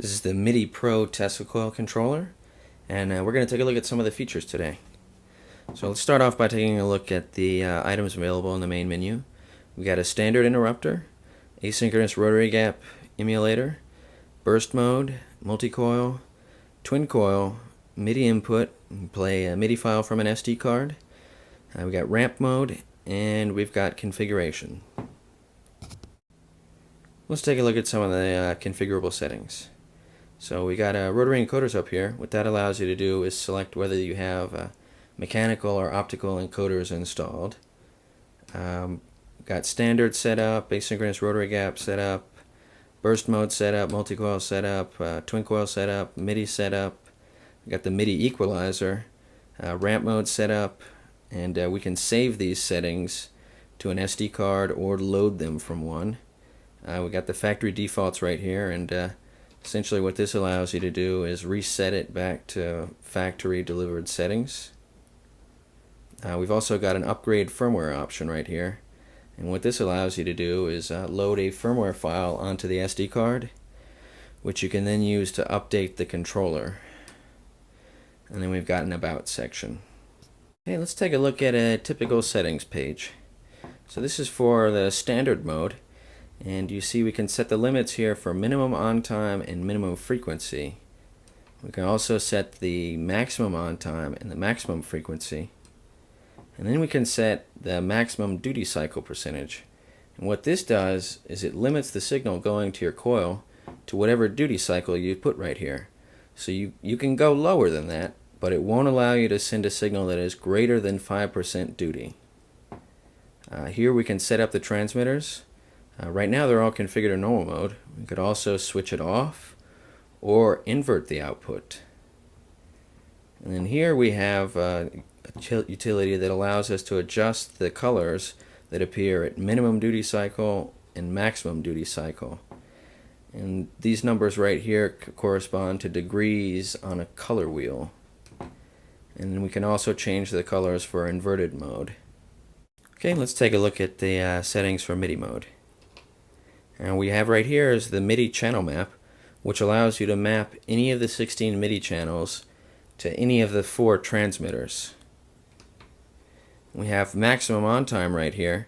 This is the MIDI Pro Tesla Coil controller, and we're going to take a look at some of the features today. So let's start off by taking a look at the items available in the main menu. We got a standard interrupter, asynchronous rotary gap emulator, burst mode, multi-coil, twin coil, MIDI input, you can play a MIDI file from an SD card. We got ramp mode, and we've got configuration. Let's take a look at some of the configurable settings. So we got rotary encoders up here. What that allows you to do is select whether you have mechanical or optical encoders installed. Got standard setup, asynchronous rotary gap setup, burst mode setup, multi-coil setup, twin coil setup, MIDI setup. We got the MIDI Equalizer, ramp mode setup, and we can save these settings to an SD card or load them from one. We got the factory defaults right here, and essentially what this allows you to do is reset it back to factory delivered settings. We've also got an upgrade firmware option right here, and what this allows you to do is load a firmware file onto the SD card, which you can then use to update the controller. And then we've got an about section. Okay, let's take a look at a typical settings page. So this is for the standard mode. And you see we can set the limits here for minimum on time and minimum frequency. We can also set the maximum on time and the maximum frequency. And then we can set the maximum duty cycle percentage. And what this does is it limits the signal going to your coil to whatever duty cycle you put right here. So you can go lower than that, but it won't allow you to send a signal that is greater than 5% duty. Here we can set up the transmitters. Right now they're all configured in normal mode. We could also switch it off or invert the output. And then here we have a utility that allows us to adjust the colors that appear at minimum duty cycle and maximum duty cycle. And these numbers right here correspond to degrees on a color wheel. And we can also change the colors for inverted mode. Okay, let's take a look at the settings for MIDI mode. And we have right here is the MIDI channel map, which allows you to map any of the 16 MIDI channels to any of the 4 transmitters. We have maximum on time right here,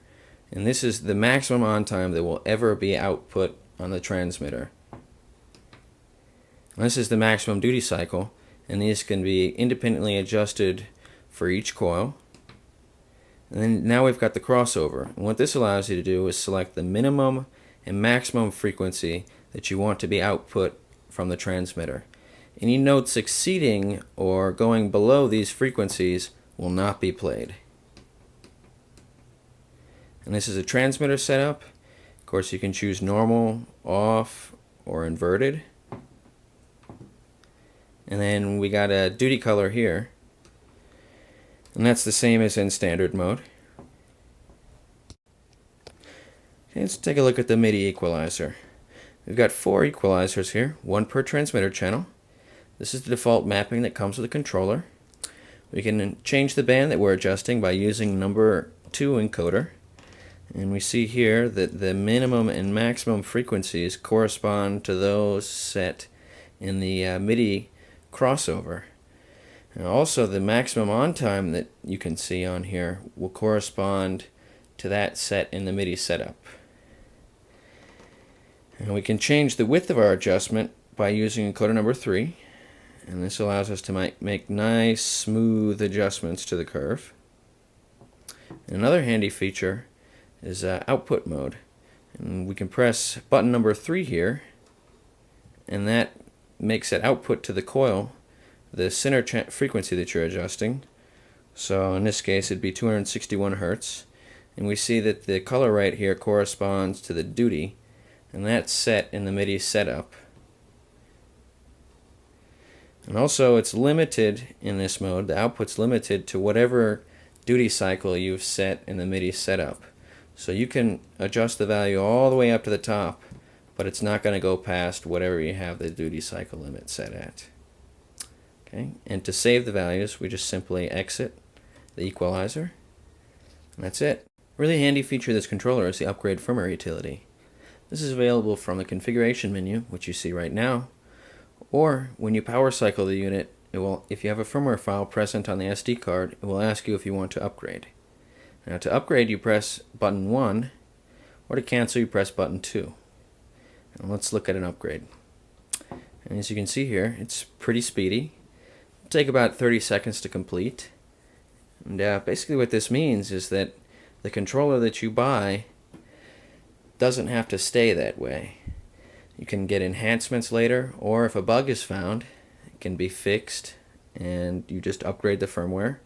and this is the maximum on time that will ever be output on the transmitter. And this is the maximum duty cycle, and these can be independently adjusted for each coil. And then now we've got the crossover, and what this allows you to do is select the minimum and maximum frequency that you want to be output from the transmitter. Any notes exceeding or going below these frequencies will not be played. And this is a transmitter setup. Of course, you can choose normal, off, or inverted. And then we got a duty color here, and that's the same as in standard mode. Let's take a look at the MIDI Equalizer. We've got 4 equalizers here, 1 per transmitter channel. This is the default mapping that comes with the controller. We can change the band that we're adjusting by using number 2 encoder. And we see here that the minimum and maximum frequencies correspond to those set in the MIDI crossover. And also the maximum on time that you can see on here will correspond to that set in the MIDI setup. And we can change the width of our adjustment by using encoder number 3, and this allows us to make nice smooth adjustments to the curve. And another handy feature is output mode, and we can press button number 3 here, and that makes it output to the coil the center frequency that you're adjusting. So in this case it'd be 261 Hertz, and we see that the color right here corresponds to the duty, and that's set in the MIDI setup. And also it's limited in this mode, the output's limited to whatever duty cycle you've set in the MIDI setup. So you can adjust the value all the way up to the top, but it's not going to go past whatever you have the duty cycle limit set at. Okay, and to save the values we just simply exit the equalizer, and that's it. Really handy feature of this controller is the upgrade firmware utility. This is available from the configuration menu, which you see right now, Or when you power cycle the unit, it will, if you have a firmware file present on the SD card, it will ask you if you want to upgrade. Now to upgrade, you press button 1, or to cancel, you press button 2. And let's look at an upgrade. And as you can see here, it's pretty speedy. It'll take about 30 seconds to complete. And basically what this means is that the controller that you buy doesn't have to stay that way. You can get enhancements later, or if a bug is found, it can be fixed and you just upgrade the firmware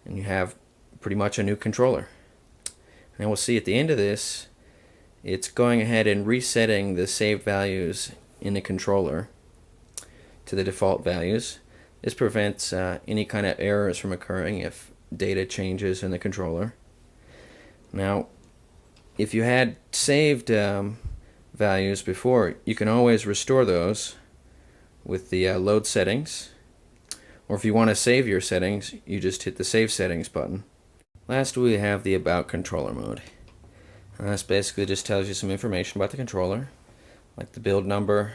and you have pretty much a new controller. And we'll see at the end of this, it's going ahead and resetting the saved values in the controller to the default values. This prevents any kind of errors from occurring if data changes in the controller. Now, if you had saved values before, you can always restore those with the load settings, or if you want to save your settings, you just hit the save settings button. Last, we have the about controller mode. And this basically just tells you some information about the controller, like the build number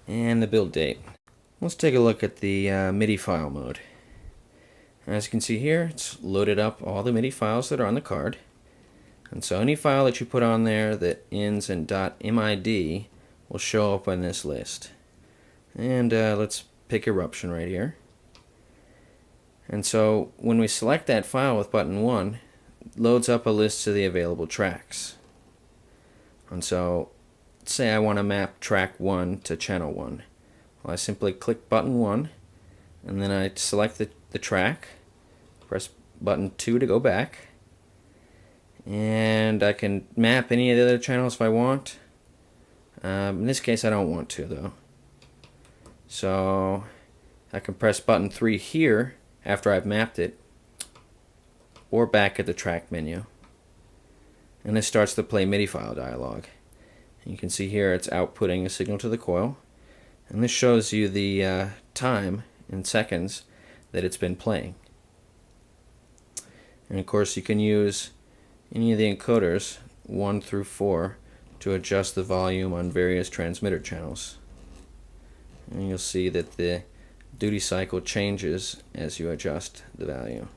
and the build date. Let's take a look at the MIDI file mode. As you can see here, it's loaded up all the MIDI files that are on the card. And so any file that you put on there that ends in .mid will show up on this list. And let's pick Eruption right here. And so when we select that file with button 1, it loads up a list of the available tracks. And so let's say I want to map track 1 to channel 1. Well, I simply click button 1, and then I select the track, press button 2 to go back, and I can map any of the other channels if I want. In this case I don't want to though. So I can press button 3 here after I've mapped it, or back at the track menu. And this starts the play MIDI file dialog. You can see here it's outputting a signal to the coil, and this shows you the time in seconds that it's been playing. And of course you can use any of the encoders 1 through 4 to adjust the volume on various transmitter channels. And you'll see that the duty cycle changes as you adjust the value.